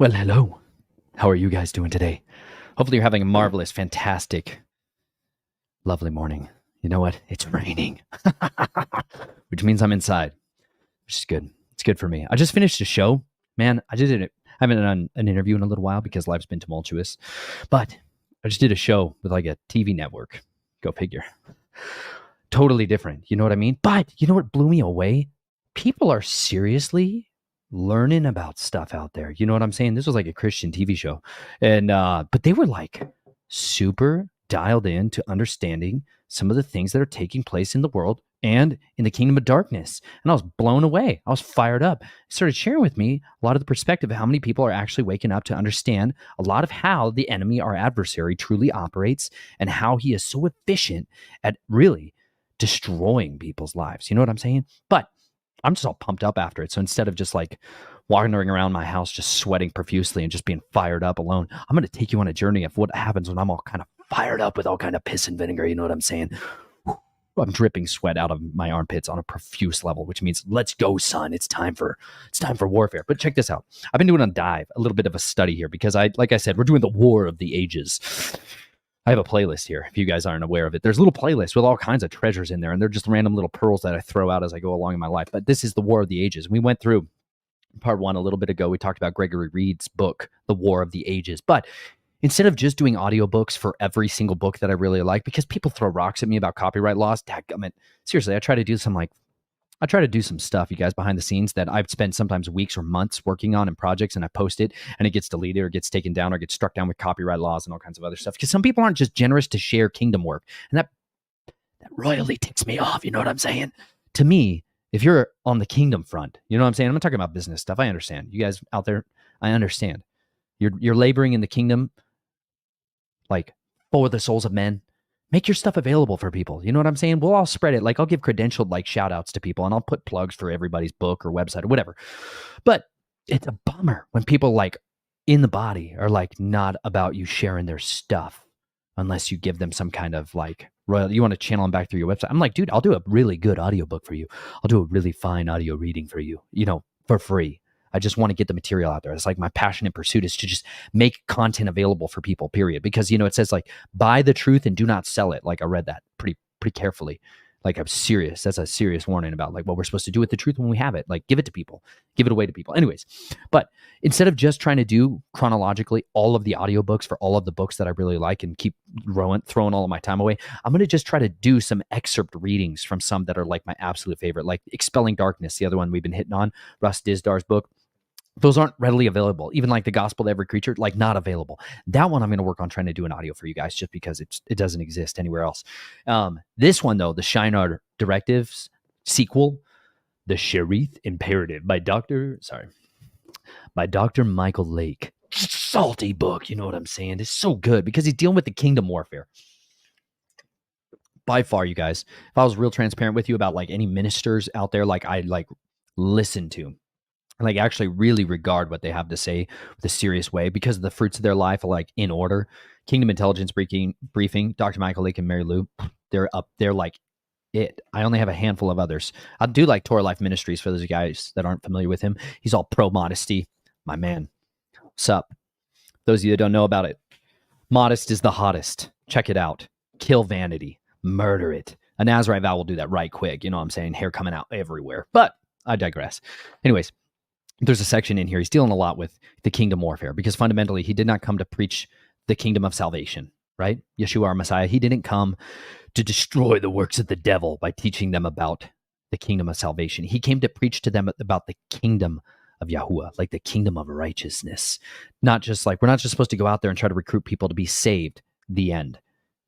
Well, hello. How are you guys doing today? Hopefully, you're having a marvelous, fantastic, lovely morning. You know what? It's raining, which means I'm inside, which is good. It's good for me. I just finished a show. Man, I haven't done an interview in a little while because life's been tumultuous, but I just did a show with like a TV network. Go figure. Totally different. You know what I mean? But you know what blew me away? People are seriously learning about stuff out there. You know what I'm saying? This was like a Christian TV show. And but they were like super dialed in to understanding some of the things that are taking place in the world and in the kingdom of darkness. And I was blown away. I was fired up. It started sharing with me a lot of the perspective of how many people are actually waking up to understand a lot of how the enemy, our adversary, truly operates and how he is so efficient at really destroying people's lives. You know what I'm saying? But I'm just all pumped up after it. So instead of just like wandering around my house, just sweating profusely and just being fired up alone, I'm going to take you on a journey of what happens when I'm all kind of fired up with all kind of piss and vinegar. You know what I'm saying? I'm dripping sweat out of my armpits on a profuse level, which means let's go, son. It's time for warfare. But check this out. I've been doing a little bit of a study here because like I said, we're doing the War of the Ages. I have a playlist here. If you guys aren't aware of it, there's a little playlist with all kinds of treasures in there, and they're just random little pearls that I throw out as I go along in my life. But this is the War of the Ages. We went through part one a little bit ago. We talked about Gregory Reed's book, The War of the Ages. But instead of just doing audiobooks for every single book that I really like, because people throw rocks at me about copyright laws, dadgummit. Seriously, I try to do some stuff, you guys, behind the scenes that I've spent sometimes weeks or months working on in projects, and I post it and it gets deleted or gets taken down or gets struck down with copyright laws and all kinds of other stuff. Because some people aren't just generous to share kingdom work. And that royally ticks me off. You know what I'm saying? To me, if you're on the kingdom front, you know what I'm saying? I'm not talking about business stuff. I understand. You guys out there, I understand. You're laboring in the kingdom, like for the souls of men. Make your stuff available for people. You know what I'm saying? We'll all spread it. Like I'll give credentialed like shout outs to people and I'll put plugs for everybody's book or website or whatever. But it's a bummer when people like in the body are like not about you sharing their stuff unless you give them some kind of like royalty. You want to channel them back through your website. I'm like, dude, I'll do a really good audiobook for you. I'll do a really fine audio reading for you, for free. I just want to get the material out there. It's like my passionate pursuit is to just make content available for people, period. Because, it says like, buy the truth and do not sell it. Like I read that pretty carefully. Like I'm serious. That's a serious warning about like what we're supposed to do with the truth when we have it. Like give it to people, give it away to people. Anyways, but instead of just trying to do chronologically all of the audiobooks for all of the books that I really like and keep throwing all of my time away, I'm going to just try to do some excerpt readings from some that are like my absolute favorite, like Expelling Darkness, the other one we've been hitting on, Russ Disdar's book. Those aren't readily available. Even like the Gospel to Every Creature, like not available. That one I'm going to work on trying to do an audio for you guys just because it doesn't exist anywhere else. This one though, the Shinar Directives sequel, The Sharith Imperative by Dr. Michael Lake. Salty book, you know what I'm saying? It's so good because he's dealing with the kingdom warfare. By far, you guys, if I was real transparent with you about like any ministers out there, like I like listen to, like actually really regard what they have to say with a serious way because the fruits of their life are like in order. Kingdom Intelligence Briefing, Dr. Michael Lake and Mary Lou, they're up there like it. I only have a handful of others. I do like Torah Life Ministries for those guys that aren't familiar with him. He's all pro modesty. My man. What's up? Those of you that don't know about it, modest is the hottest. Check it out. Kill vanity. Murder it. A Nazarite vow will do that right quick. You know what I'm saying? Hair coming out everywhere. But I digress. Anyways, there's a section in here. He's dealing a lot with the kingdom warfare because fundamentally he did not come to preach the kingdom of salvation, right? Yeshua, our Messiah. He didn't come to destroy the works of the devil by teaching them about the kingdom of salvation. He came to preach to them about the kingdom of Yahuwah, like the kingdom of righteousness. Not just like, we're not just supposed to go out there and try to recruit people to be saved, the end.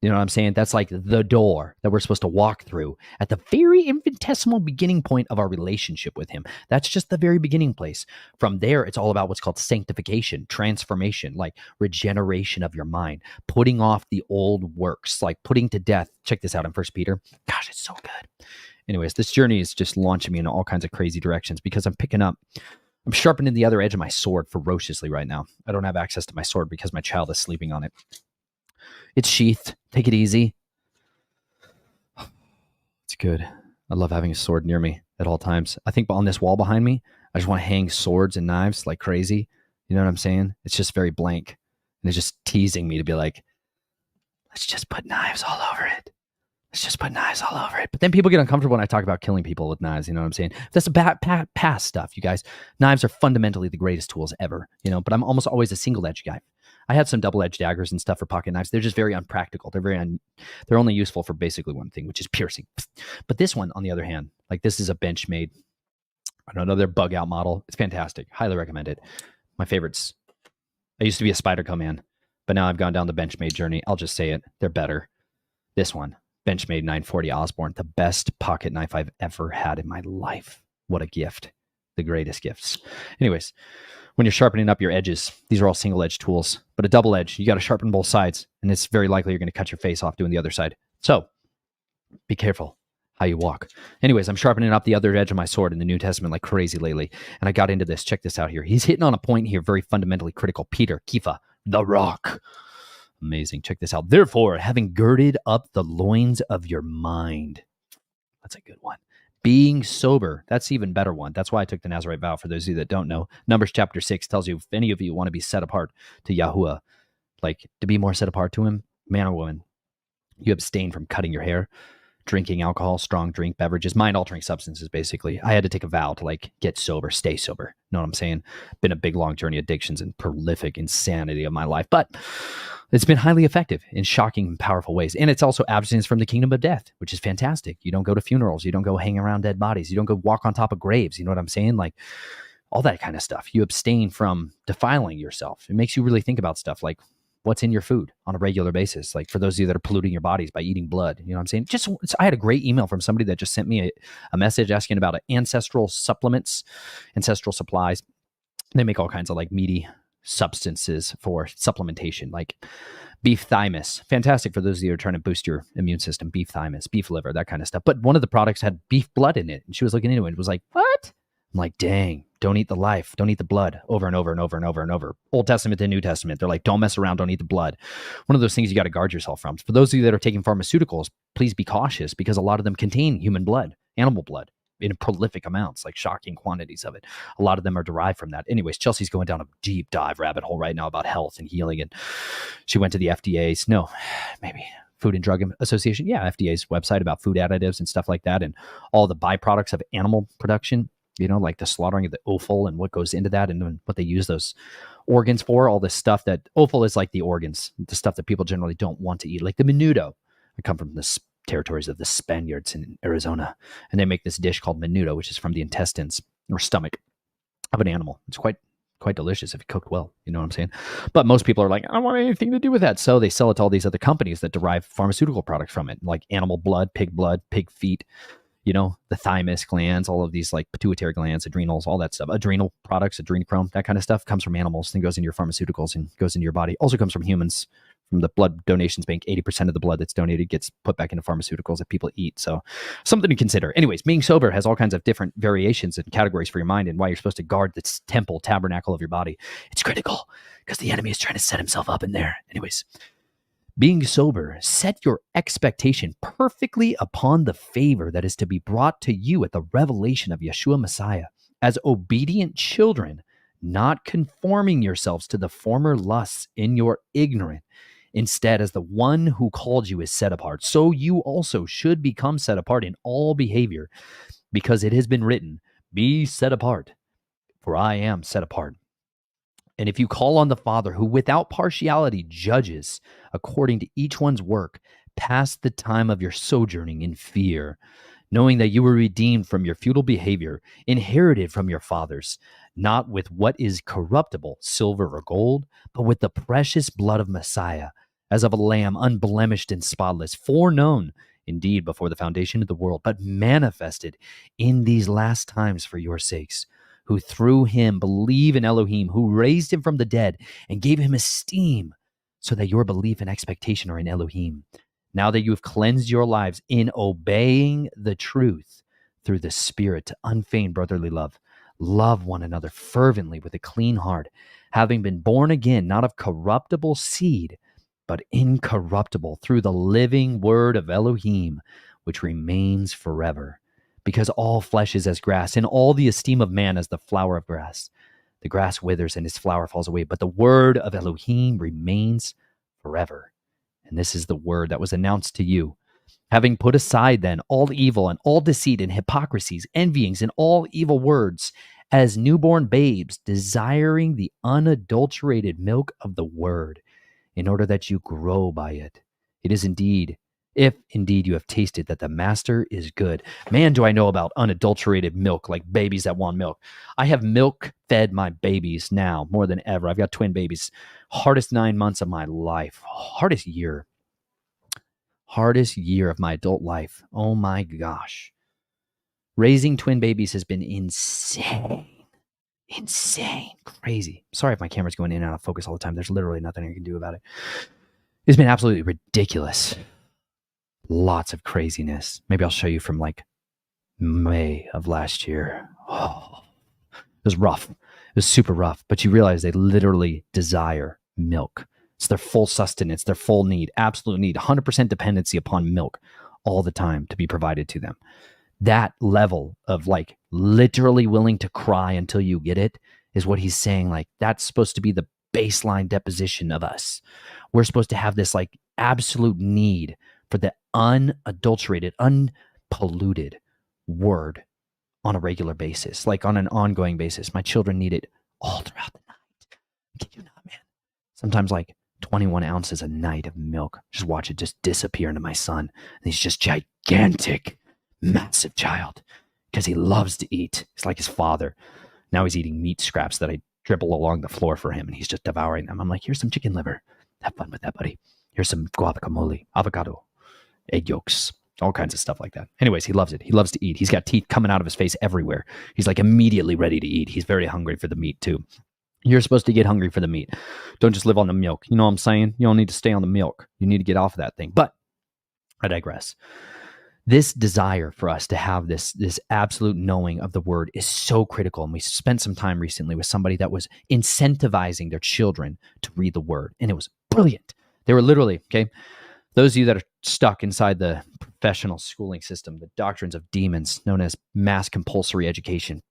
You know what I'm saying? That's like the door that we're supposed to walk through at the very infinitesimal beginning point of our relationship with him. That's just the very beginning place. From there, it's all about what's called sanctification, transformation, like regeneration of your mind, putting off the old works, like putting to death. Check this out in 1 Peter. Gosh, it's so good. Anyways, this journey is just launching me in all kinds of crazy directions because I'm sharpening the other edge of my sword ferociously right now. I don't have access to my sword because my child is sleeping on it. It's sheathed. Take it easy. It's good. I love having a sword near me at all times. I think on this wall behind me, I just want to hang swords and knives like crazy. You know what I'm saying? It's just very blank. And it's just teasing me to be like, let's just put knives all over it. Let's just put knives all over it. But then people get uncomfortable when I talk about killing people with knives. You know what I'm saying? That's past stuff, you guys. Knives are fundamentally the greatest tools ever, but I'm almost always a single-edged guy. I had some double-edged daggers and stuff for pocket knives. They're just very unpractical. They're only useful for basically one thing, which is piercing. But this one, on the other hand, like this is a Benchmade, I don't know, their bug out model. It's fantastic. Highly recommend it. My favorites. I used to be a Spyderco man, but now I've gone down the Benchmade journey. I'll just say it. They're better. This one, Benchmade 940 Osborne, the best pocket knife I've ever had in my life. What a gift. The greatest gifts. Anyways, when you're sharpening up your edges, these are all single-edged tools, but a double edge, you got to sharpen both sides, and it's very likely you're going to cut your face off doing the other side. So be careful how you walk. Anyways, I'm sharpening up the other edge of my sword in the New Testament like crazy lately, and I got into this. Check this out here. He's hitting on a point here, very fundamentally critical. Peter, Kepha, the rock. Amazing. Check this out. Therefore, having girded up the loins of your mind. That's a good one. Being sober. That's an even better one. That's why I took the Nazirite vow, for those of you that don't know. Numbers chapter 6 tells you if any of you want to be set apart to Yahuwah, like to be more set apart to him, man or woman, you abstain from cutting your hair, drinking alcohol, strong drink beverages, mind-altering substances, basically. I had to take a vow to get sober, stay sober. Know what I'm saying? Been a big, long journey, addictions and prolific insanity of my life. But it's been highly effective in shocking and powerful ways. And it's also abstinence from the kingdom of death, which is fantastic. You don't go to funerals. You don't go hang around dead bodies. You don't go walk on top of graves. You know what I'm saying? Like all that kind of stuff. You abstain from defiling yourself. It makes you really think about stuff like what's in your food on a regular basis. Like for those of you that are polluting your bodies by eating blood, you know what I'm saying? I had a great email from somebody that just sent me a message asking about ancestral supplements, ancestral supplies. They make all kinds of meaty substances for supplementation, like beef thymus. Fantastic for those of you who are trying to boost your immune system. Beef thymus, beef liver, that kind of stuff. But one of the products had beef blood in it. And she was looking into it and was like, what? I'm like, dang, don't eat the life. Don't eat the blood, over and over and over and over and over. Old Testament to New Testament. They're like, don't mess around. Don't eat the blood. One of those things you got to guard yourself from. For those of you that are taking pharmaceuticals, please be cautious because a lot of them contain human blood, animal blood, in prolific amounts, like shocking quantities of it. A lot of them are derived from that. Anyways, Chelsea's going down a deep dive rabbit hole right now about health and healing. And she went to the Food and Drug Association. Yeah, FDA's website about food additives and stuff like that. And all the byproducts of animal production, like the slaughtering of the offal and what goes into that and what they use those organs for. All this stuff that offal is like the organs, the stuff that people generally don't want to eat, like the menudo. I come from this territories of the Spaniards in Arizona, and they make this dish called menudo, which is from the intestines or stomach of an animal. It's quite delicious if it cooked well. You know what I'm saying? But most people are like, I don't want anything to do with that. So they sell it to all these other companies that derive pharmaceutical products from it, like animal blood, pig feet, the thymus glands, all of these like pituitary glands, adrenals, all that stuff, adrenal products, adrenochrome, that kind of stuff comes from animals and goes into your pharmaceuticals and goes into your body. Also comes from humans. From the blood donations bank, 80% of the blood that's donated gets put back into pharmaceuticals that people eat. So something to consider. Anyways, being sober has all kinds of different variations and categories for your mind and why you're supposed to guard this tabernacle of your body. It's critical because the enemy is trying to set himself up in there. Anyways, being sober, set your expectation perfectly upon the favor that is to be brought to you at the revelation of Yeshua Messiah as obedient children, not conforming yourselves to the former lusts in your ignorance. Instead, as the one who called you is set apart, so you also should become set apart in all behavior, because it has been written, be set apart, for I am set apart. And if you call on the Father, who without partiality judges according to each one's work, pass the time of your sojourning in fear, knowing that you were redeemed from your futile behavior, inherited from your fathers, not with what is corruptible, silver or gold, but with the precious blood of Messiah, as of a lamb unblemished and spotless, foreknown indeed before the foundation of the world, but manifested in these last times for your sakes, who through him believe in Elohim, who raised him from the dead and gave him esteem, so that your belief and expectation are in Elohim. Now that you have cleansed your lives in obeying the truth through the Spirit to unfeigned brotherly love, love one another fervently with a clean heart, having been born again, not of corruptible seed, but incorruptible, through the living word of Elohim, which remains forever. Because all flesh is as grass, and all the esteem of man as the flower of grass. The grass withers and its flower falls away, but the word of Elohim remains forever. And this is the word that was announced to you. Having put aside then all evil and all deceit and hypocrisies, envyings and all evil words, as newborn babes, desiring the unadulterated milk of the word, in order that you grow by it. It is indeed, if indeed you have tasted that the master is good. Man, do I know about unadulterated milk, like babies that want milk. I have milk fed my babies now more than ever. I've got twin babies. Hardest 9 months of my life. Hardest year of my adult life. Oh my gosh. Raising twin babies has been insane, crazy. Sorry if my camera's going in and out of focus all the time. There's literally nothing I can do about it. It's been absolutely ridiculous. Lots of craziness. Maybe I'll show you from like May of last year. Oh, it was rough. It was super rough. But you realize they literally desire milk. It's their full sustenance, their full need, absolute need, 100% dependency upon milk all the time to be provided to them. That level of like literally willing to cry until you get it is what he's saying. Like that's supposed to be the baseline deposition of us. We're supposed to have this like absolute need for the unadulterated, unpolluted word on a regular basis, like on an ongoing basis. My children need it all throughout the night. Can you not, man? Sometimes like 21 ounces a night of milk. Just watch it just disappear into my son. And he's just gigantic, massive child because he loves to eat. He's like his father. Now he's eating meat scraps that I dribble along the floor for him, and he's just devouring them. I'm like, here's some chicken liver. Have fun with that, buddy. Here's some guacamole, avocado, egg yolks, all kinds of stuff like that. Anyways, he loves it. He loves to eat. He's got teeth coming out of his face everywhere. He's like immediately ready to eat. He's very hungry for the meat too. You're supposed to get hungry for the meat. Don't just live on the milk. You know what I'm saying? You don't need to stay on the milk. You need to get off of that thing. But I digress. This desire for us to have this absolute knowing of the word is so critical. And we spent some time recently with somebody that was incentivizing their children to read the word. And it was brilliant. They were literally, okay, those of you that are stuck inside the professional schooling system, the doctrines of demons known as mass compulsory education,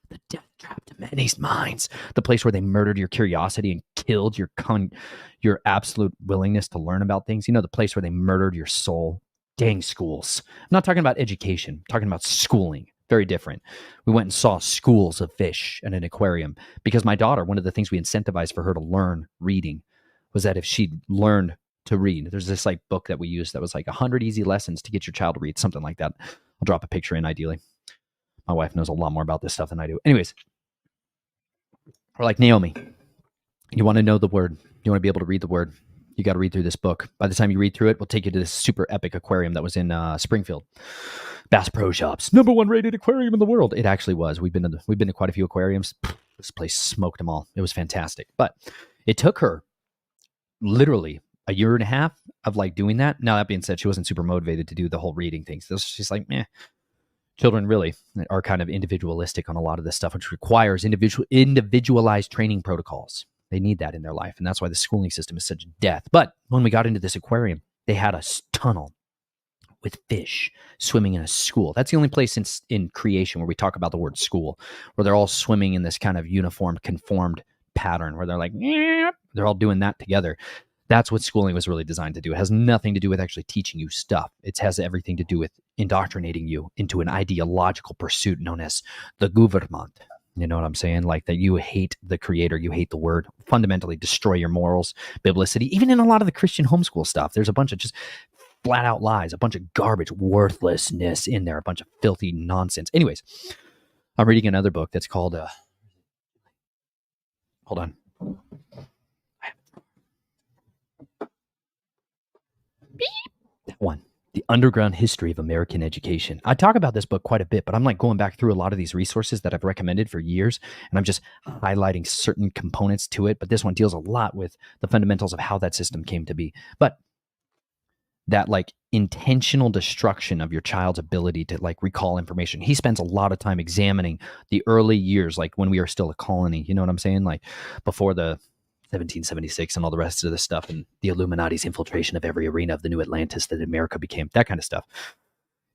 the death trap to many's minds, the place where they murdered your curiosity and killed your absolute willingness to learn about things. You know, the place where they murdered your soul. Dang schools. I'm not talking about education. I'm talking about schooling. Very different. We went and saw schools of fish at an aquarium because my daughter, one of the things we incentivized for her to learn reading was that if she learned to read, there's this like book that we used that was like 100 easy lessons to get your child to read, something like that. I'll drop a picture in ideally. My wife knows a lot more about this stuff than I do. Anyways, we're like, Naomi, you want to know the word. You want to be able to read the word. You got to read through this book. By the time you read through it, we'll take you to this super epic aquarium that was in Springfield. Bass Pro Shops, #1 rated aquarium in the world. It actually was. We've been to quite a few aquariums. This place smoked them all. It was fantastic. But it took her literally a year and a half of like doing that. Now, that being said, she wasn't super motivated to do the whole reading thing. So she's like, meh. Children really are kind of individualistic on a lot of this stuff, which requires individualized training protocols. They need that in their life. And that's why the schooling system is such death. But when we got into this aquarium, they had a tunnel with fish swimming in a school. That's the only place in creation where we talk about the word school, where they're all swimming in this kind of uniformed, conformed pattern where they're like, they're all doing that together. That's what schooling was really designed to do. It has nothing to do with actually teaching you stuff. It has everything to do with indoctrinating you into an ideological pursuit known as the gouvernement. You know what I'm saying? Like that you hate the creator, you hate the word, fundamentally destroy your morals, biblicity. Even in a lot of the Christian homeschool stuff, there's a bunch of just flat out lies, a bunch of garbage, worthlessness in there, a bunch of filthy nonsense. Anyways, I'm reading another book that's called, hold on. That one, The Underground History of American Education. I talk about this book quite a bit, but I'm like going back through a lot of these resources that I've recommended for years, and I'm just highlighting certain components to it. But this one deals a lot with the fundamentals of how that system came to be. But that like intentional destruction of your child's ability to like recall information. He spends a lot of time examining the early years, like when we were still a colony, you know what I'm saying? Like before the 1776 and all the rest of this stuff and the Illuminati's infiltration of every arena of the new Atlantis that America became, that kind of stuff.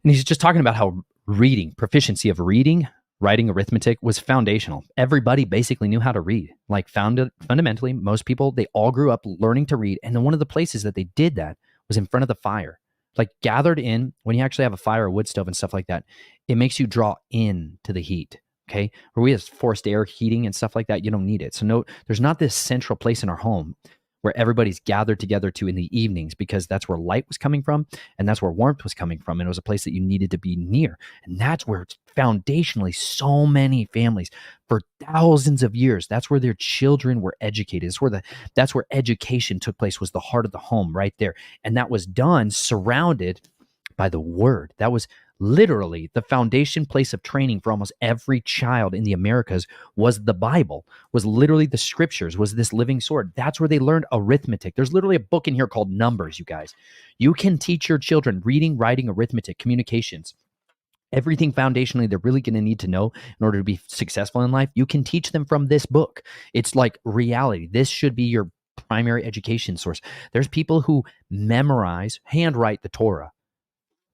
And he's just talking about how reading, proficiency of reading writing, arithmetic was foundational. Everybody basically knew how to read. Like fundamentally, most people, they all grew up learning to read. And then one of the places that they did that was in front of the fire. Like gathered in, when you actually have a fire or wood stove and stuff like that, it makes you draw in to the heat. Okay. Where we have forced air heating and stuff like that, you don't need it. So no, there's not this central place in our home where everybody's gathered together to in the evenings, because that's where light was coming from and that's where warmth was coming from. And it was a place that you needed to be near. And that's where foundationally so many families for thousands of years, that's where their children were educated. That's where education took place, was the heart of the home right there. And that was done surrounded by the word. That was literally the foundation place of training for almost every child in the Americas, was the Bible, was literally the scriptures, was this living sword. That's where they learned arithmetic. There's literally a book in here called Numbers, you guys. You can teach your children reading, writing, arithmetic, communications, everything foundationally they're really going to need to know in order to be successful in life. You can teach them from this book. It's like reality. This should be your primary education source. There's people who memorize, handwrite the Torah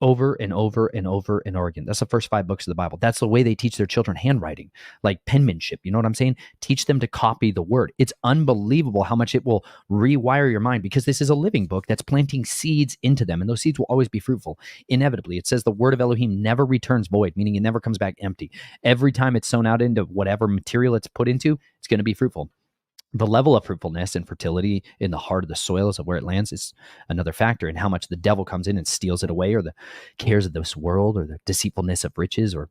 over and over and over and over again. That's the first 5 books of the Bible. That's the way they teach their children handwriting, like penmanship. You know what I'm saying? Teach them to copy the word. It's unbelievable how much it will rewire your mind, because this is a living book that's planting seeds into them, and those seeds will always be fruitful. Inevitably, it says the word of Elohim never returns void, meaning it never comes back empty. Every time it's sown out into whatever material it's put into, it's going to be fruitful. The level of fruitfulness and fertility in the heart of the soil is where it lands is another factor, and how much the devil comes in and steals it away, or the cares of this world, or the deceitfulness of riches, or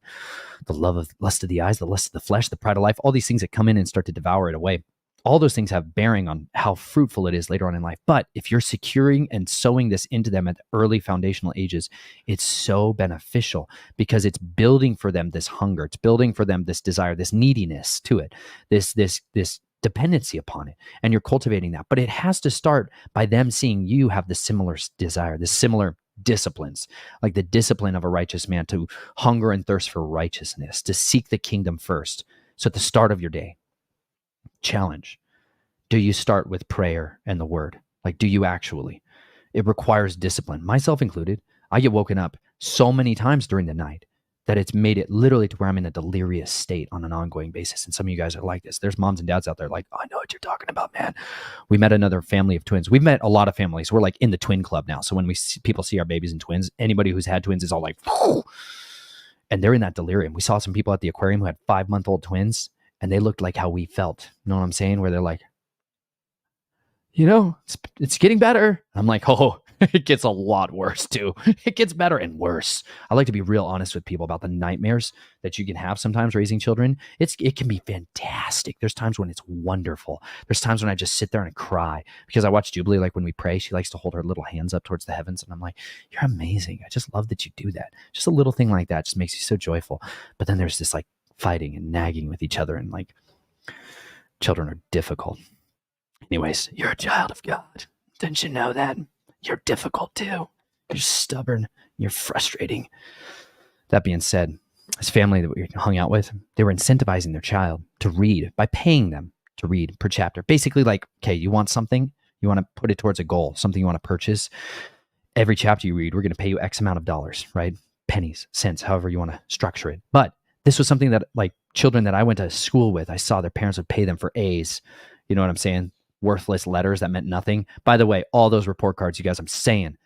the love of lust of the eyes, the lust of the flesh, the pride of life, all these things that come in and start to devour it away. All those things have bearing on how fruitful it is later on in life. But if you're securing and sowing this into them at early foundational ages, it's so beneficial, because it's building for them this hunger. It's building for them this desire, this neediness to it, this dependency upon it, and you're cultivating that. But it has to start by them seeing you have the similar desire, the similar disciplines, like the discipline of a righteous man to hunger and thirst for righteousness, to seek the kingdom first. So at the start of your day, challenge, do you start with prayer and the word? Like, do you actually? It requires discipline, myself included. I get woken up so many times during the night that it's made it literally to where I'm in a delirious state on an ongoing basis. And some of you guys are like this. There's moms and dads out there like, oh, I know what you're talking about, man. We met another family of twins. We've met a lot of families. We're like in the twin club now. So when people see our babies and twins, anybody who's had twins is all like, whoa. And they're in that delirium. We saw some people at the aquarium who had 5-month-old twins, and they looked like how we felt. You know what I'm saying? Where they're like, it's getting better. I'm like, oh, it gets a lot worse too. It gets better and worse. I like to be real honest with people about the nightmares that you can have sometimes raising children. It can be fantastic. There's times when it's wonderful. There's times when I just sit there and cry, because I watch Jubilee, like when we pray, she likes to hold her little hands up towards the heavens. And I'm like, you're amazing. I just love that you do that. Just a little thing like that just makes you so joyful. But then there's this like fighting and nagging with each other, and like children are difficult. Anyways, you're a child of God. Didn't you know that? You're difficult too. You're stubborn. You're frustrating. That being said, this family that we hung out with, they were incentivizing their child to read by paying them to read per chapter. Basically like, okay, you want something, you want to put it towards a goal, something you want to purchase. Every chapter you read, we're going to pay you X amount of dollars, right? Pennies, cents, however you want to structure it. But this was something that like children that I went to school with, I saw their parents would pay them for A's. You know what I'm saying? Worthless letters that meant nothing. By the way, all those report cards, you guys, I'm saying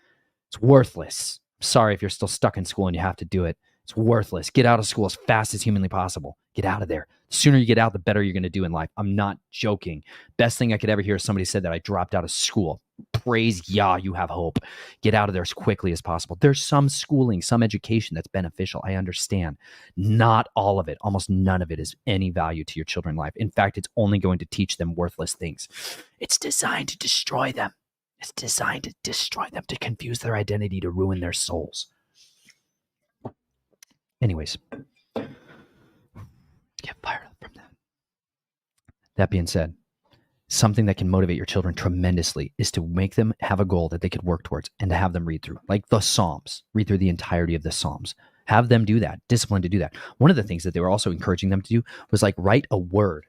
it's worthless. Sorry if you're still stuck in school and you have to do it. It's worthless. Get out of school as fast as humanly possible. Get out of there. The sooner you get out, the better you're going to do in life. I'm not joking. Best thing I could ever hear is somebody said that I dropped out of school. Praise Yah, you have hope. Get out of there as quickly as possible. There's some schooling, some education that's beneficial. I understand. Not all of it, almost none of it is any value to your children's life. In fact, it's only going to teach them worthless things. It's designed to destroy them. It's designed to destroy them, to confuse their identity, to ruin their souls. Anyways, get fired up from that. That being said, something that can motivate your children tremendously is to make them have a goal that they could work towards, and to have them read through, like the Psalms, read through the entirety of the Psalms. Have them do that, discipline to do that. One of the things that they were also encouraging them to do was like write a word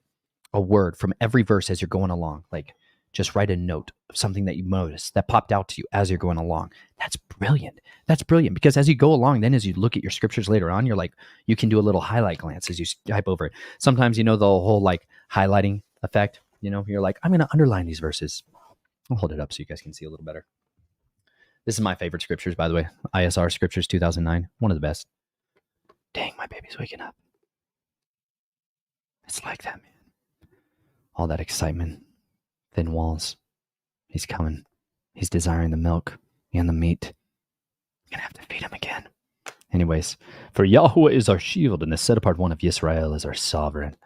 from every verse as you're going along. Like Just write a note of something that you noticed that popped out to you as you're going along. That's brilliant. That's brilliant because as you go along, then as you look at your scriptures later on, you're like, you can do a little highlight glance as you type over it. Sometimes, the whole like highlighting effect, you're like, I'm going to underline these verses. I'll hold it up so you guys can see a little better. This is my favorite scriptures, by the way. ISR Scriptures 2009. One of the best. Dang, my baby's waking up. It's like that, man. All that excitement. Thin walls. He's coming. He's desiring the milk and the meat. I'm going to have to feed him again. Anyways, for Yahweh is our shield, and the set-apart one of Yisrael is our sovereign.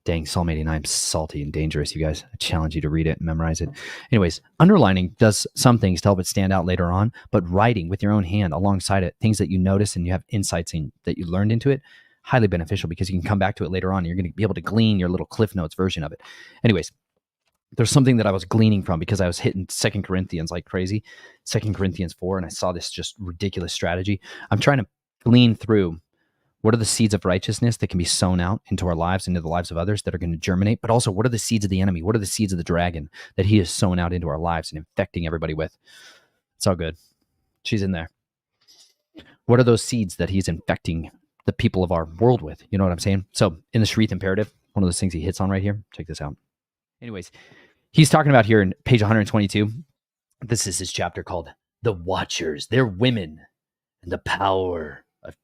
Dang, Psalm 89 is salty and dangerous, you guys. I challenge you to read it and memorize it. Anyways, underlining does some things to help it stand out later on, but writing with your own hand alongside it, things that you notice and you have insights in that you learned into it, highly beneficial because you can come back to it later on. You're going to be able to glean your little Cliff Notes version of it. Anyways, there's something that I was gleaning from because I was hitting 2 Corinthians like crazy, 2 Corinthians 4, and I saw this just ridiculous strategy. I'm trying to glean through what are the seeds of righteousness that can be sown out into our lives, into the lives of others that are going to germinate, but also what are the seeds of the enemy? What are the seeds of the dragon that he has sown out into our lives and infecting everybody with? It's all good. She's in there. What are those seeds that he's infecting the people of our world with? You know what I'm saying? So in the Shreth Imperative, one of those things he hits on right here, check this out. Anyways, he's talking about here in page 122. This is his chapter called The Watchers, Their Women, and the Power of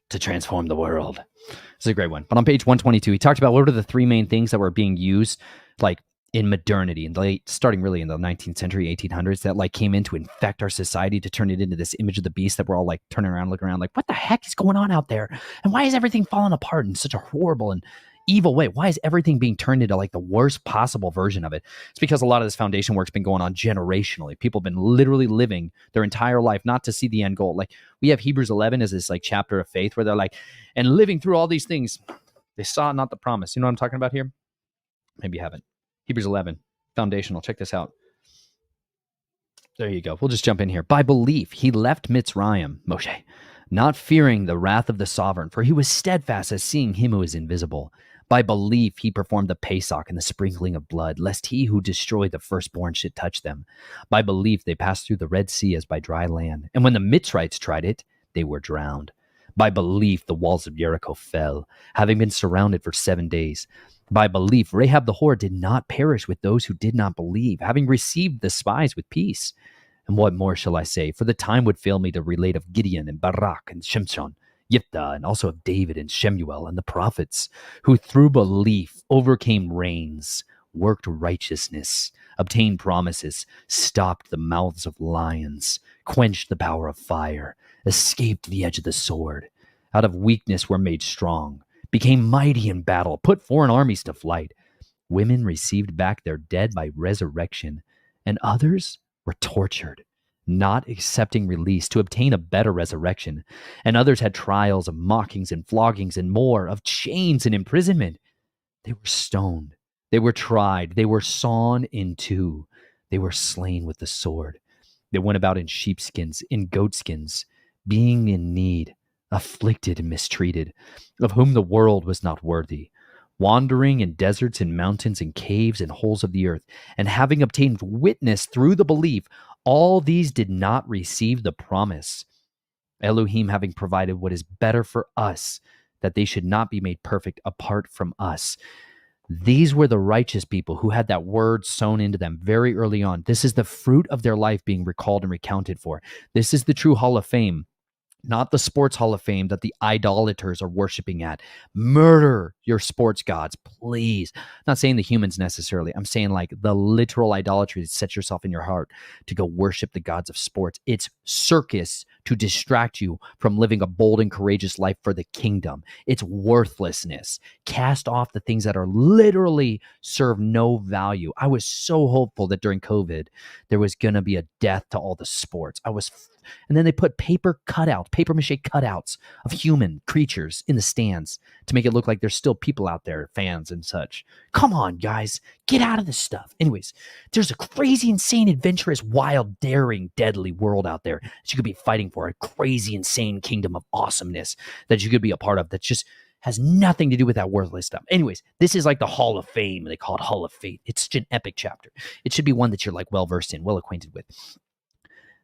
to transform the world. This is a great one. But on page 122, he talked about what are the 3 main things that were being used like in modernity, in the late, starting really in the 19th century, 1800s, that like came in to infect our society, to turn it into this image of the beast that we're all like turning around, looking around like, what the heck is going on out there? And why is everything falling apart in such a horrible and evil way? Why is everything being turned into like the worst possible version of it? It's because a lot of this foundation work's been going on generationally. People have been literally living their entire life not to see the end goal. Like we have Hebrews 11 as this like chapter of faith where they're like, and living through all these things, they saw not the promise. You know what I'm talking about here? Maybe you haven't. Hebrews 11, foundational. Check this out. There you go. We'll just jump in here. By belief, he left Mitzrayim, Moshe, not fearing the wrath of the sovereign, for he was steadfast as seeing him who is invisible. By belief, he performed the Pesach and the sprinkling of blood, lest he who destroyed the firstborn should touch them. By belief, they passed through the Red Sea as by dry land. And when the Mitzrites tried it, they were drowned. By belief, the walls of Jericho fell, having been surrounded for 7 days. By belief, Rahab the whore did not perish with those who did not believe, having received the spies with peace. And what more shall I say? For the time would fail me to relate of Gideon and Barak and Shimshon, Yiftah, and also of David and Shemuel and the prophets, who through belief overcame reigns, worked righteousness, obtained promises, stopped the mouths of lions, quenched the power of fire, escaped the edge of the sword, out of weakness were made strong, became mighty in battle, put foreign armies to flight. Women received back their dead by resurrection, and others were tortured, not accepting release to obtain a better resurrection. And others had trials of mockings and floggings and more, of chains and imprisonment. They were stoned. They were tried. They were sawn in two. They were slain with the sword. They went about in sheepskins, in goatskins, being in need, afflicted and mistreated, of whom the world was not worthy, wandering in deserts and mountains and caves and holes of the earth, and having obtained witness through the belief, all these did not receive the promise. Elohim having provided what is better for us, that they should not be made perfect apart from us. These were the righteous people who had that word sown into them very early on. This is the fruit of their life being recalled and recounted for. This is the true Hall of Fame. Not the sports Hall of Fame that the idolaters are worshiping at. Murder your sports gods, please. I'm not saying the humans necessarily. I'm saying like the literal idolatry that sets yourself in your heart to go worship the gods of sports. It's circus to distract you from living a bold and courageous life for the kingdom. It's worthlessness. Cast off the things that are literally serve no value. I was so hopeful that during COVID, there was going to be a death to all the sports. And then they put paper mache cutouts of human creatures in the stands to make it look like there's still people out there, fans and such. Come on, guys, get out of this stuff. Anyways, there's a crazy, insane, adventurous, wild, daring, deadly world out there that you could be fighting for, a crazy, insane kingdom of awesomeness that you could be a part of. That's just Has nothing to do with that worthless stuff. Anyways, this is like the Hall of Fame. They call it Hall of Faith. It's such an epic chapter. It should be one that you're like well versed in, well acquainted with.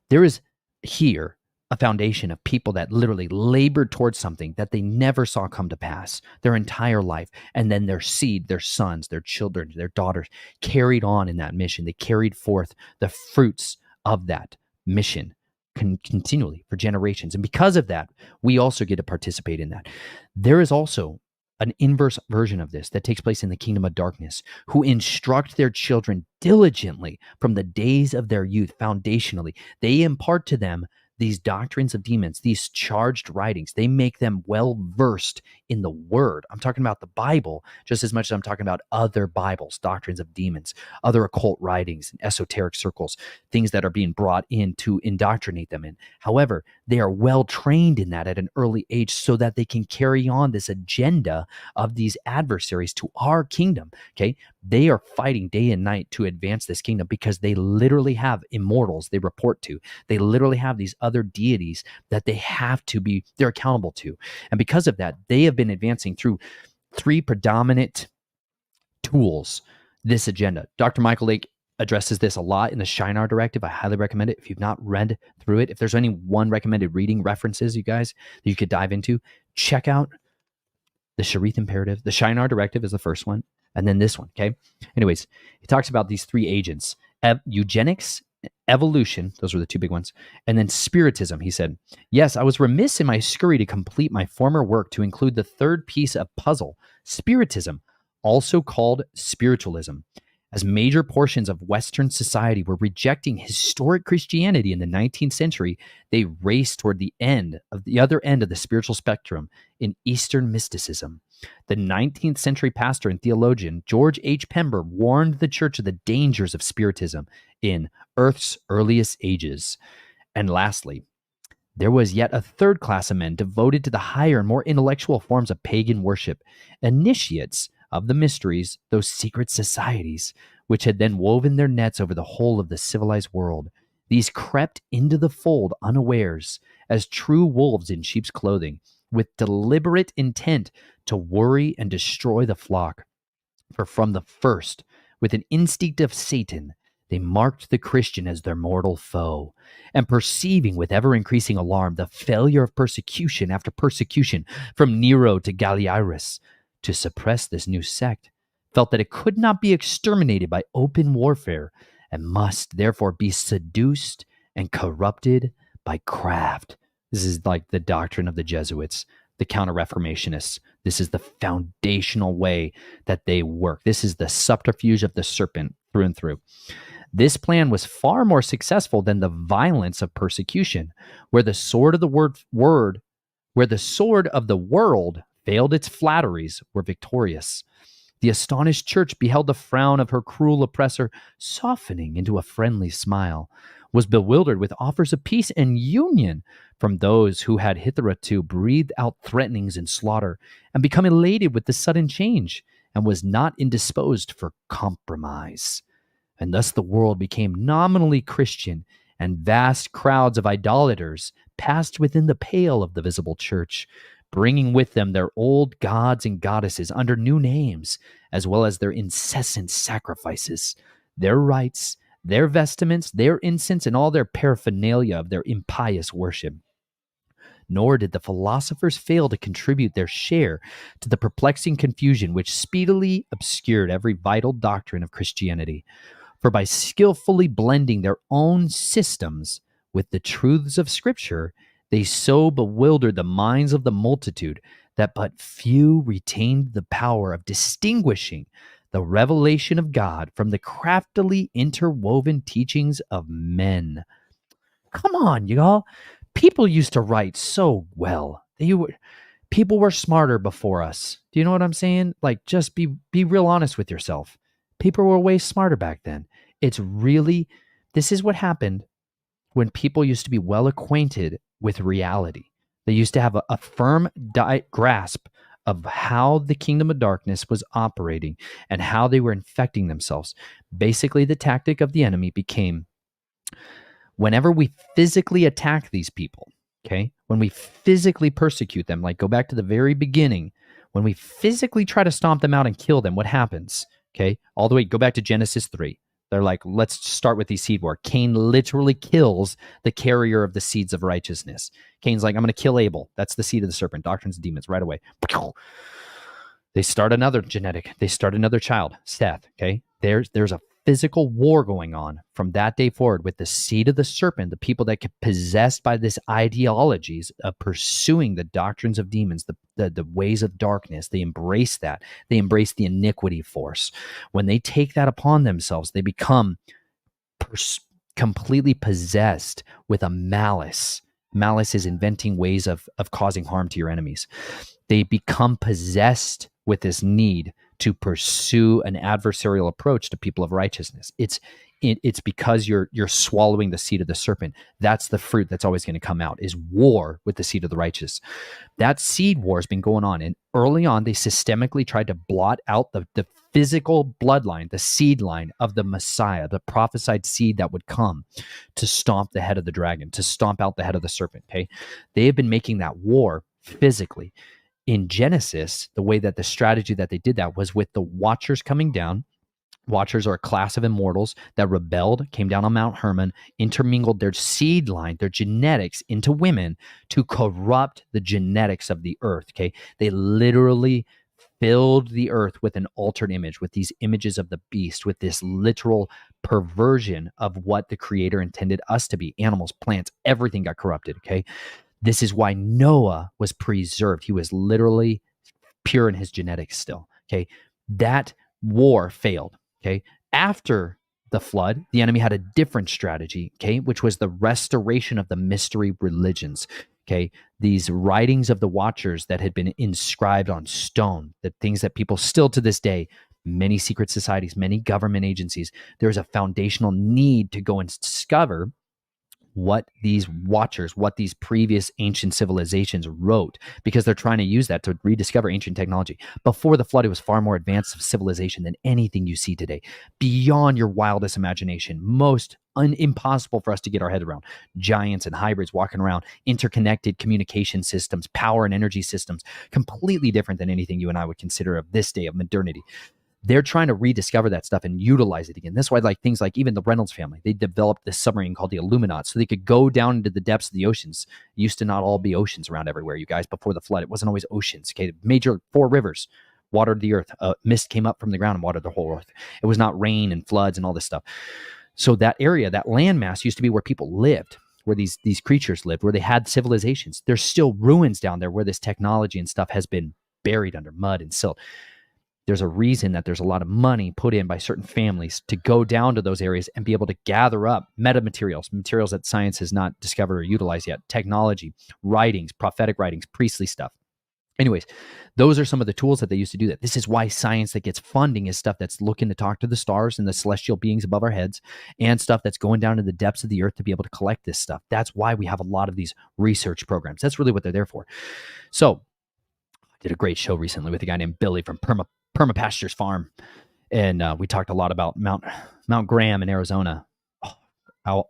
There is here a foundation of people that literally labored towards something that they never saw come to pass their entire life. And then their seed, their sons, their children, their daughters carried on in that mission. They carried forth the fruits of that mission continually for generations. And because of that, we also get to participate in that. There is also an inverse version of this that takes place in the kingdom of darkness, who instruct their children diligently from the days of their youth, foundationally. They impart to them these doctrines of demons, these charged writings. They make them well versed in the word. I'm talking about the Bible just as much as I'm talking about other Bibles, doctrines of demons, other occult writings and esoteric circles, things that are being brought in to indoctrinate them in. However, they are well trained in that at an early age so that they can carry on this agenda of these adversaries to our kingdom. Okay. They are fighting day and night to advance this kingdom because they literally have immortals they report to. They literally have these other deities that they're accountable to. And because of that, they have been advancing through three predominant tools this agenda. Dr. Michael Lake addresses this a lot in the Shinar Directive. I highly recommend it. If you've not read through it, if there's any one recommended reading references, you guys, that you could dive into, check out the Sharith Imperative. The Shinar Directive is the first one, and then this one, okay? Anyways, he talks about these three agents, eugenics, evolution, those were the two big ones, and then spiritism. He said, yes, I was remiss in my scurry to complete my former work to include the third piece of puzzle, spiritism, also called spiritualism. As major portions of Western society were rejecting historic Christianity in the 19th century, they raced toward the other end of the spiritual spectrum in Eastern mysticism. The 19th century pastor and theologian George H. Pember warned the church of the dangers of spiritism in Earth's earliest ages. And lastly, there was yet a third class of men devoted to the higher and more intellectual forms of pagan worship, initiates of the mysteries, those secret societies, which had then woven their nets over the whole of the civilized world. These crept into the fold unawares, as true wolves in sheep's clothing, with deliberate intent to worry and destroy the flock. For from the first, with an instinct of Satan, they marked the Christian as their mortal foe, and perceiving with ever-increasing alarm the failure of persecution after persecution from Nero to Gallienus to suppress this new sect, felt that it could not be exterminated by open warfare and must therefore be seduced and corrupted by craft. This is like the doctrine of the Jesuits, the Counter-Reformationists. This is the foundational way that they work. This is the subterfuge of the serpent through and through. This plan was far more successful than the violence of persecution, where the sword of the world failed its flatteries, were victorious. The astonished church beheld the frown of her cruel oppressor softening into a friendly smile, was bewildered with offers of peace and union from those who had hitherto breathed out threatenings and slaughter, and become elated with the sudden change, and was not indisposed for compromise. And thus the world became nominally Christian, and vast crowds of idolaters passed within the pale of the visible church, bringing with them their old gods and goddesses under new names, as well as their incessant sacrifices, their rites, their vestments, their incense, and all their paraphernalia of their impious worship. Nor did the philosophers fail to contribute their share to the perplexing confusion which speedily obscured every vital doctrine of Christianity. For by skillfully blending their own systems with the truths of Scripture, they so bewildered the minds of the multitude that but few retained the power of distinguishing the revelation of God from the craftily interwoven teachings of men. Come on, y'all. People used to write so well. People were smarter before us. Do you know what I'm saying? Like, just be real honest with yourself. People were way smarter back then. This is what happened when people used to be well acquainted with reality. They used to have a firm grasp of how the kingdom of darkness was operating and how they were infecting themselves. Basically, the tactic of the enemy became, whenever we physically attack these people, okay, when we physically persecute them, like go back to the very beginning, When we physically try to stomp them out and kill them, what happens? Okay, all the way, go back to Genesis 3. They're like, let's start with the seed war. Cain literally kills the carrier of the seeds of righteousness. Cain's like, I'm going to kill Abel. That's the seed of the serpent. Doctrines of demons right away. They start another genetic. They start another child, Seth. Okay, there's a physical war going on from that day forward with the seed of the serpent, the people that get possessed by this ideologies of pursuing the doctrines of demons, the ways of darkness. They embrace that. They embrace the iniquity force. When they take that upon themselves, they become completely possessed with a malice. Malice is inventing ways of causing harm to your enemies. They become possessed with this need to pursue an adversarial approach to people of righteousness. It's because you're swallowing the seed of the serpent. That's the fruit that's always going to come out, is war with the seed of the righteous. That seed war has been going on. And early on, they systemically tried to blot out the physical bloodline, the seed line of the Messiah, the prophesied seed that would come to stomp the head of the dragon, to stomp out the head of the serpent. Okay, they have been making that war physically. In Genesis, the way that the strategy that they did that was with the Watchers coming down. Watchers are a class of immortals that rebelled, came down on Mount Hermon, intermingled their seed line, their genetics into women to corrupt the genetics of the earth. Okay, they literally filled the earth with an altered image, with these images of the beast, with this literal perversion of what the Creator intended us to be. Animals, plants, everything got corrupted. Okay, this is why Noah was preserved. He was literally pure in his genetics still. Okay. That war failed. Okay. After the flood, the enemy had a different strategy, okay, which was the restoration of the mystery religions. Okay. These writings of the Watchers that had been inscribed on stone, the things that people still to this day, many secret societies, many government agencies, there's a foundational need to go and discover what these Watchers, what these previous ancient civilizations wrote, because they're trying to use that to rediscover ancient technology. Before the flood, it was far more advanced civilization than anything you see today, beyond your wildest imagination, most impossible for us to get our head around. Giants and hybrids walking around, interconnected communication systems, power and energy systems, completely different than anything you and I would consider of this day of modernity. They're trying to rediscover that stuff and utilize it again. That's why, like, things like even the Reynolds family, they developed this submarine called the Illuminaut so they could go down into the depths of the oceans. It used to not all be oceans around everywhere, you guys. Before the flood, it wasn't always oceans. Okay, major 4 rivers watered the earth. Mist came up from the ground and watered the whole earth. It was not rain and floods and all this stuff. So that area, that landmass, used to be where people lived, where these creatures lived, where they had civilizations. There's still ruins down there where this technology and stuff has been buried under mud and silt. There's a reason that there's a lot of money put in by certain families to go down to those areas and be able to gather up metamaterials, materials that science has not discovered or utilized yet, technology, writings, prophetic writings, priestly stuff. Anyways, those are some of the tools that they use to do that. This is why science that gets funding is stuff that's looking to talk to the stars and the celestial beings above our heads, and stuff that's going down to the depths of the earth to be able to collect this stuff. That's why we have a lot of these research programs. That's really what they're there for. So I did a great show recently with a guy named Billy from Permapastures Farm, and we talked a lot about Mount Graham in Arizona. Oh,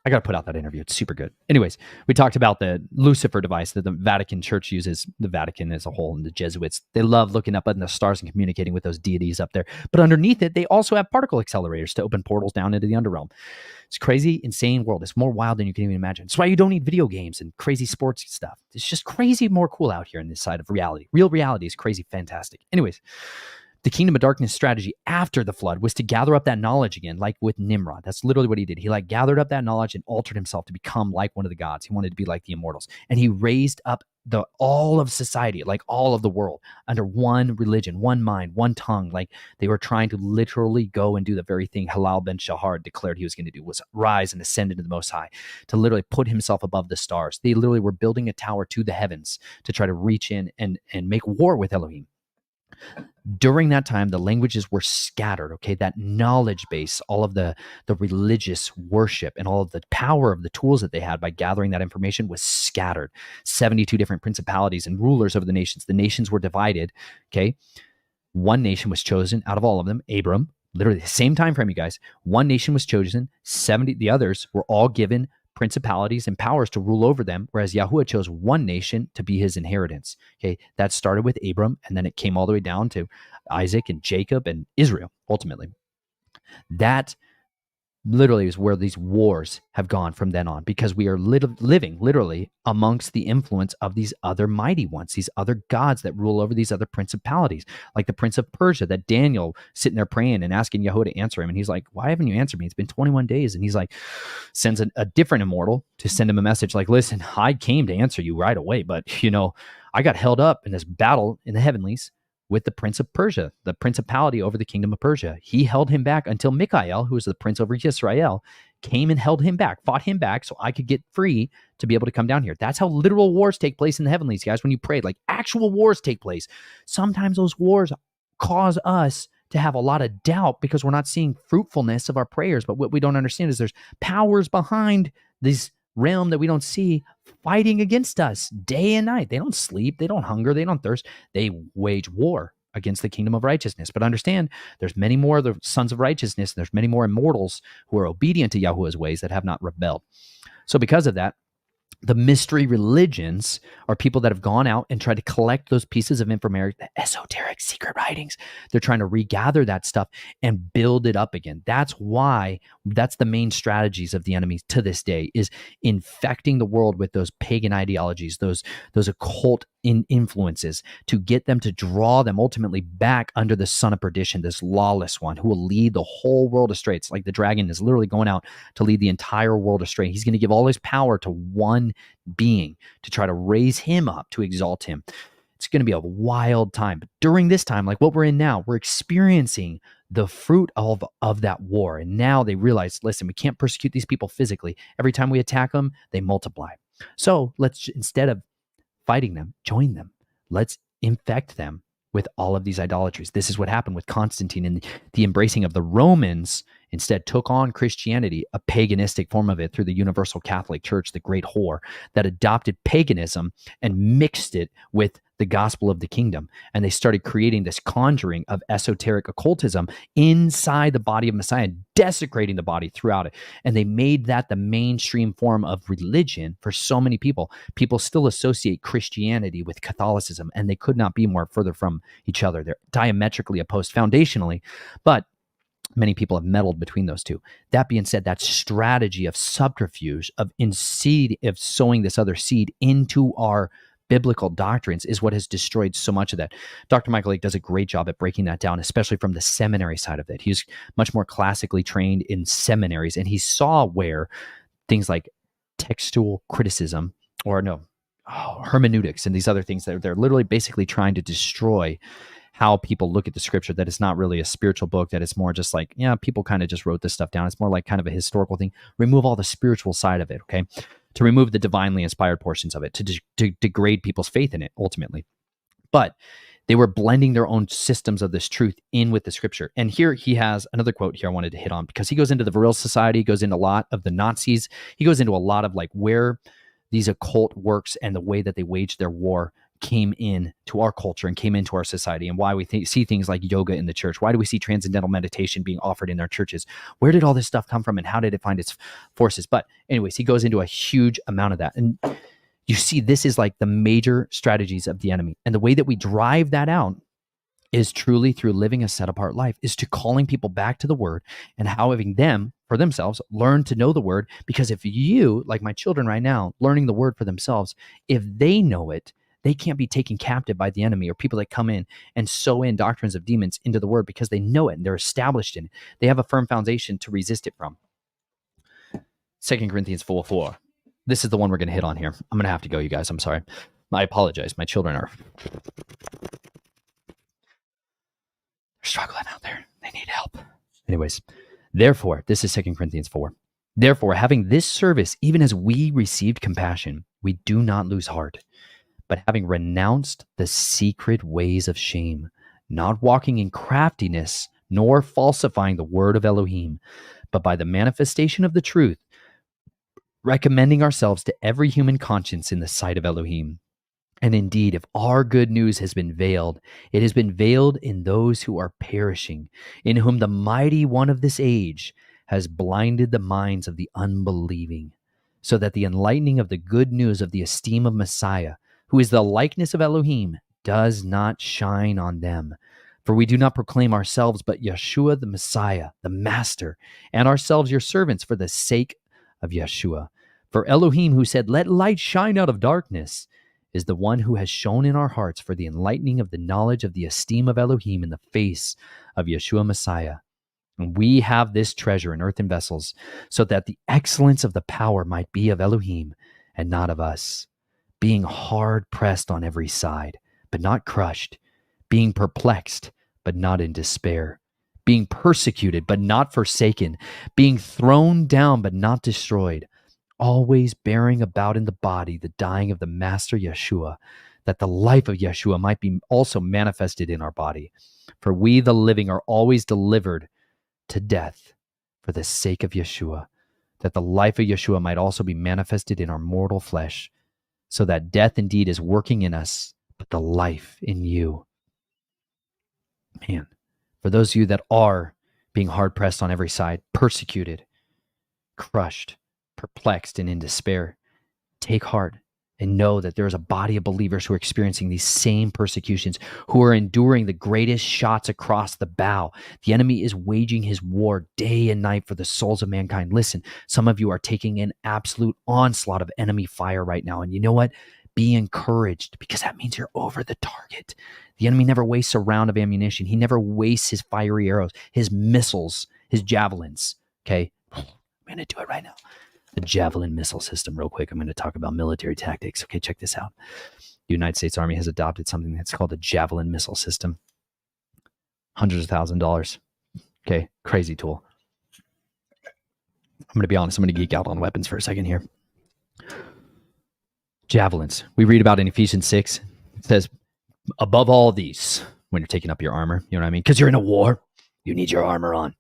I got to put out that interview. It's super good. Anyways, we talked about the Lucifer device that the Vatican Church uses, the Vatican as a whole, and the Jesuits. They love looking up at the stars and communicating with those deities up there. But underneath it, they also have particle accelerators to open portals down into the underrealm. It's a crazy, insane world. It's more wild than you can even imagine. That's why you don't need video games and crazy sports stuff. It's just crazy, more cool out here on this side of reality. Real reality is crazy, fantastic. Anyways, the Kingdom of Darkness strategy after the flood was to gather up that knowledge again, like with Nimrod. That's literally what he did. He gathered up that knowledge and altered himself to become like one of the gods. He wanted to be like the immortals. And he raised up all of society, like all of the world, under one religion, one mind, one tongue. Like they were trying to literally go and do the very thing Halal ben Shahar declared he was going to do, was rise and ascend into the Most High, to literally put himself above the stars. They literally were building a tower to the heavens to try to reach in and make war with Elohim. During that time, the languages were scattered, okay? That knowledge base, all of the religious worship and all of the power of the tools that they had by gathering that information was scattered. 72 different principalities and rulers over the nations. The nations were divided, okay? One nation was chosen out of all of them, Abram, literally the same time frame, you guys. One nation was chosen, 70, the others were all given principalities and powers to rule over them, whereas Yahuwah chose one nation to be his inheritance. Okay, that started with Abram, and then it came all the way down to Isaac and Jacob and Israel, ultimately. That literally is where these wars have gone from then on, because we are living literally amongst the influence of these other mighty ones, these other gods that rule over these other principalities, like the prince of Persia that Daniel sitting there praying and asking Yahweh to answer him. And he's like, why haven't you answered me? It's been 21 days. And he's like, sends a different immortal to send him a message like, listen, I came to answer you right away, but I got held up in this battle in the heavenlies with the prince of Persia, the principality over the kingdom of Persia. He held him back until Michael, who was the prince over Israel, came and held him back, fought him back so I could get free to be able to come down here. That's how literal wars take place in the heavenlies, guys. When you pray, like actual wars take place. Sometimes those wars cause us to have a lot of doubt because we're not seeing fruitfulness of our prayers. But what we don't understand is there's powers behind this realm that we don't see fighting against us day and night. They don't sleep, they don't hunger, they don't thirst. They wage war against the kingdom of righteousness. But understand, there's many more of the sons of righteousness, and there's many more immortals who are obedient to Yahuwah's ways that have not rebelled. So because of that, the mystery religions are people that have gone out and tried to collect those pieces of information, the esoteric secret writings. They're trying to regather that stuff and build it up again. That's the main strategies of the enemy to this day, is infecting the world with those pagan ideologies, those occult influences, to get them to draw them ultimately back under the son of perdition, this lawless one who will lead the whole world astray. It's like the dragon is literally going out to lead the entire world astray. He's going to give all his power to one being to try to raise him up, to exalt him. It's going to be a wild time. But during this time, like what we're in now, we're experiencing the fruit of that war. And now they realize, listen, we can't persecute these people physically. Every time we attack them, they multiply. So let's, instead of fighting them, join them. Let's infect them with all of these idolatries. This is what happened with Constantine, and the embracing of the Romans instead took on Christianity, a paganistic form of it, through the Universal Catholic Church, the great whore, that adopted paganism and mixed it with the gospel of the kingdom. And they started creating this conjuring of esoteric occultism inside the body of Messiah, desecrating the body throughout it. And they made that the mainstream form of religion for so many people. People still associate Christianity with Catholicism, and they could not be more further from each other. They're diametrically opposed foundationally, but many people have meddled between those two. That being said, that strategy of subterfuge, of sowing this other seed into our biblical doctrines, is what has destroyed so much of that. Dr. Michael Lake does a great job at breaking that down, especially from the seminary side of it. He's much more classically trained in seminaries, and he saw where things like textual criticism, hermeneutics, and these other things that they're literally basically trying to destroy how people look at the scripture, that it's not really a spiritual book, that it's more just like, people kind of just wrote this stuff down. It's more like kind of a historical thing. Remove all the spiritual side of it, okay? To remove the divinely inspired portions of it, to degrade people's faith in it, ultimately. But they were blending their own systems of this truth in with the scripture. And here he has another quote here I wanted to hit on, because he goes into the Vril Society, goes into a lot of the Nazis. He goes into a lot of like where these occult works and the way that they waged their war came in to our culture and came into our society, and why we see things like yoga in the church. Why do we see transcendental meditation being offered in our churches? Where did all this stuff come from, and how did it find its forces? But anyways, he goes into a huge amount of that. And you see, this is like the major strategies of the enemy. And the way that we drive that out is truly through living a set-apart life, is to calling people back to the word and having them, for themselves, learn to know the word. Because if you, like my children right now, learning the word for themselves, if they know it, they can't be taken captive by the enemy or people that come in and sow in doctrines of demons into the word, because they know it and they're established in it. They have a firm foundation to resist it from. 2 Corinthians 4:4. This is the one we're going to hit on here. I'm going to have to go, you guys. I'm sorry. I apologize. My children are struggling out there. They need help. Anyways, therefore, this is 2 Corinthians 4. Therefore, having this service, even as we received compassion, we do not lose heart, but having renounced the secret ways of shame, not walking in craftiness, nor falsifying the word of Elohim, but by the manifestation of the truth, recommending ourselves to every human conscience in the sight of Elohim. And indeed, if our good news has been veiled, it has been veiled in those who are perishing, in whom the mighty one of this age has blinded the minds of the unbelieving, so that the enlightening of the good news of the esteem of Messiah, who is the likeness of Elohim, does not shine on them. For we do not proclaim ourselves, but Yeshua the Messiah, the Master, and ourselves your servants for the sake of Yeshua. For Elohim, who said, let light shine out of darkness, is the one who has shone in our hearts for the enlightening of the knowledge of the esteem of Elohim in the face of Yeshua Messiah. And we have this treasure in earthen vessels, so that the excellence of the power might be of Elohim and not of us, being hard pressed on every side, but not crushed, being perplexed, but not in despair, being persecuted, but not forsaken, being thrown down, but not destroyed, always bearing about in the body the dying of the Master Yeshua, that the life of Yeshua might be also manifested in our body. For we, the living, are always delivered to death for the sake of Yeshua, that the life of Yeshua might also be manifested in our mortal flesh, so that death indeed is working in us, but the life in you. Man, for those of you that are being hard pressed on every side, persecuted, crushed, perplexed, and in despair, take heart and know that there is a body of believers who are experiencing these same persecutions, who are enduring the greatest shots across the bow. The enemy is waging his war day and night for the souls of mankind. Listen, some of you are taking an absolute onslaught of enemy fire right now. And you know what? Be encouraged, because that means you're over the target. The enemy never wastes a round of ammunition. He never wastes his fiery arrows, his missiles, his javelins. Okay? I'm going to do it right now. The Javelin missile system, real quick. I'm going to talk about military tactics. Okay, check this out. The United States Army has adopted something that's called the Javelin missile system. Hundreds of $1,000s. Okay, crazy tool. I'm going to be honest. I'm going to geek out on weapons for a second here. Javelins. We read about in Ephesians 6. It says, above all these, when you're taking up your armor, you know what I mean? Because you're in a war, you need your armor on.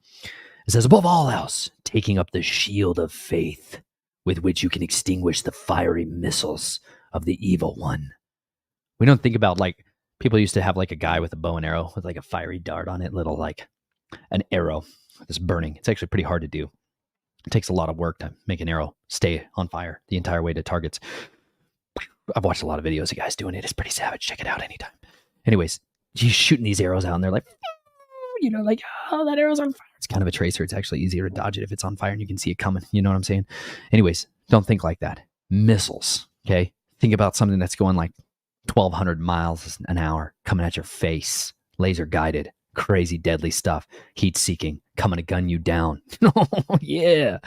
It says, above all else, taking up the shield of faith, with which you can extinguish the fiery missiles of the evil one. We don't think about, like, people used to have like a guy with a bow and arrow with like a fiery dart on it, little like an arrow that's burning. It's actually pretty hard to do. It takes a lot of work to make an arrow stay on fire the entire way to targets. I've watched a lot of videos of guys doing it. It's pretty savage. Check it out anytime. Anyways, you're shooting these arrows out and they're like, you know, like, oh, that arrow's on fire. It's kind of a tracer. It's actually easier to dodge it if it's on fire and you can see it coming. You know what I'm saying? Anyways, don't think like that. Missiles, okay? Think about something that's going like 1,200 miles an hour coming at your face. Laser guided, crazy, deadly stuff. Heat seeking, coming to gun you down. Yeah.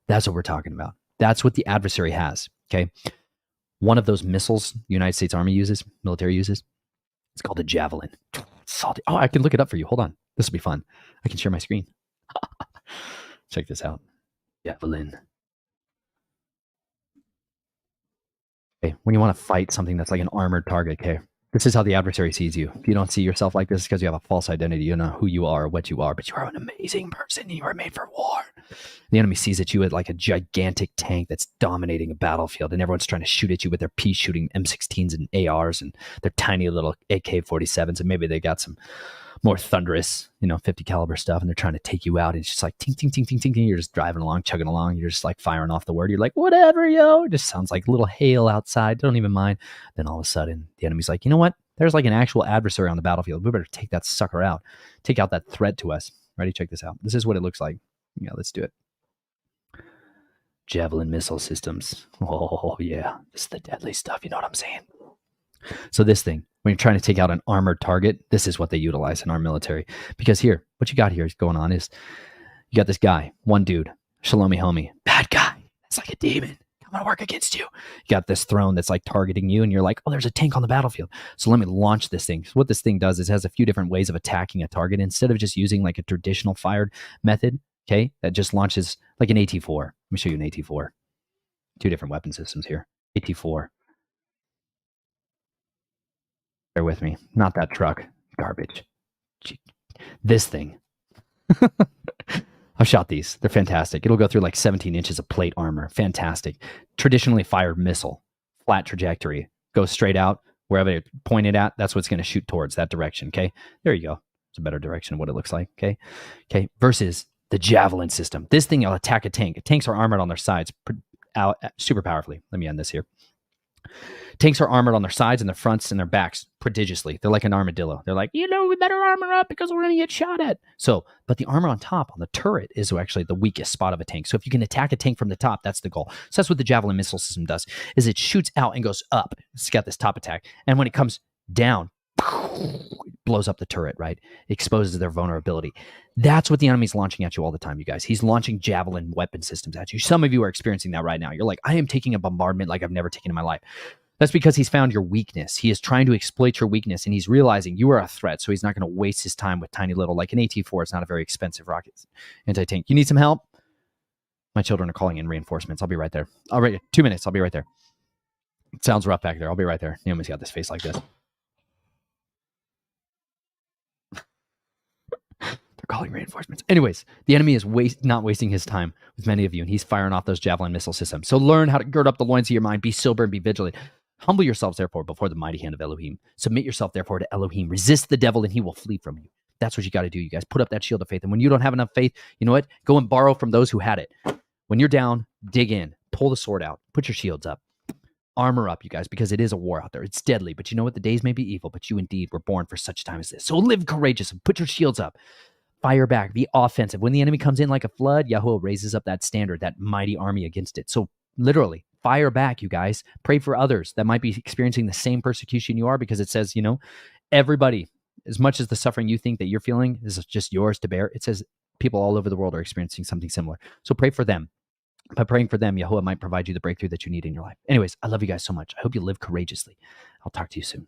That's what we're talking about. That's what the adversary has, okay? One of those missiles the United States Army uses, military uses, it's called a Javelin. Salty. Oh, I can look it up for you. Hold on. This will be fun. I can share my screen. Check this out. Javelin. Okay, when you want to fight something that's like an armored target, okay, this is how the adversary sees you. If you don't see yourself like this, it's because you have a false identity. You don't know who you are or what you are, but you are an amazing person. You are made for war. The enemy sees at you as like a gigantic tank that's dominating a battlefield, and everyone's trying to shoot at you with their pea shooting M16s and ARs and their tiny little AK-47s, and maybe they got some more thunderous, 50 caliber stuff, and they're trying to take you out. And it's just like ting, ting, ting, ting, ting, ting. You're just driving along, chugging along. You're just like firing off the word. You're like, whatever, yo. It just sounds like a little hail outside. Don't even mind. Then all of a sudden, the enemy's like, you know what? There's like an actual adversary on the battlefield. We better take that sucker out. Take out that threat to us. Ready? Check this out. This is what it looks like. Yeah, let's do it. Javelin missile systems. Oh, yeah. This is the deadly stuff. You know what I'm saying? So this thing, when you're trying to take out an armored target, this is what they utilize in our military. Because here, what you got here is going on is you got this guy, one dude, Shalomi homie, bad guy. It's like a demon. I'm going to work against you. You got this throne that's like targeting you, and you're like, oh, there's a tank on the battlefield. So let me launch this thing. So what this thing does is it has a few different ways of attacking a target. Instead of just using like a traditional fired method, okay, that just launches like an AT-4. Let me show you an AT-4. Two different weapon systems here. AT-4. Bear with me. Not that truck. Garbage. This thing. I've shot these. They're fantastic. It'll go through like 17 inches of plate armor. Fantastic. Traditionally fired missile. Flat trajectory. Goes straight out. Wherever it pointed at, that's what's going to shoot towards, that direction. Okay? There you go. It's a better direction of what it looks like. Okay? Okay. Versus the Javelin system. This thing will attack a tank. Tanks are armored on their sides. super powerfully. Let me end this here. Tanks are armored on their sides and their fronts and their backs prodigiously. They're like an armadillo. They're like, we better armor up because we're going to get shot at. So, but the armor on top, on the turret, is actually the weakest spot of a tank. So if you can attack a tank from the top, that's the goal. So that's what the Javelin missile system does, is it shoots out and goes up. It's got this top attack. And when it comes down, it blows up the turret, right? It exposes their vulnerability. That's what the enemy's launching at you all the time, you guys. He's launching Javelin weapon systems at you. Some of you are experiencing that right now. You're like, I am taking a bombardment like I've never taken in my life. That's because he's found your weakness. He is trying to exploit your weakness, and he's realizing you are a threat, so he's not going to waste his time with tiny little, like an AT-4. It's not a very expensive rocket anti-tank. You need some help? My children are calling in reinforcements. I'll be right there. All right, 2 minutes. I'll be right there. It sounds rough back there. I'll be right there. Naomi's got this face like this. They're calling reinforcements. Anyways, the enemy is not wasting his time with many of you, and he's firing off those Javelin missile systems. So learn how to gird up the loins of your mind, be sober, and be vigilant. Humble yourselves, therefore, before the mighty hand of Elohim. Submit yourself, therefore, to Elohim. Resist the devil, and he will flee from you. That's what you got to do, you guys. Put up that shield of faith. And when you don't have enough faith, you know what? Go and borrow from those who had it. When you're down, dig in. Pull the sword out. Put your shields up. Armor up, you guys, because it is a war out there. It's deadly. But you know what? The days may be evil, but you indeed were born for such time as this. So live courageous and put your shields up. Fire back. Be offensive. When the enemy comes in like a flood, Yahweh raises up that standard, that mighty army against it. So literally, fire back, you guys. Pray for others that might be experiencing the same persecution you are, because it says, everybody, as much as the suffering you think that you're feeling is just yours to bear, it says people all over the world are experiencing something similar. So pray for them. By praying for them, Yahweh might provide you the breakthrough that you need in your life. Anyways, I love you guys so much. I hope you live courageously. I'll talk to you soon.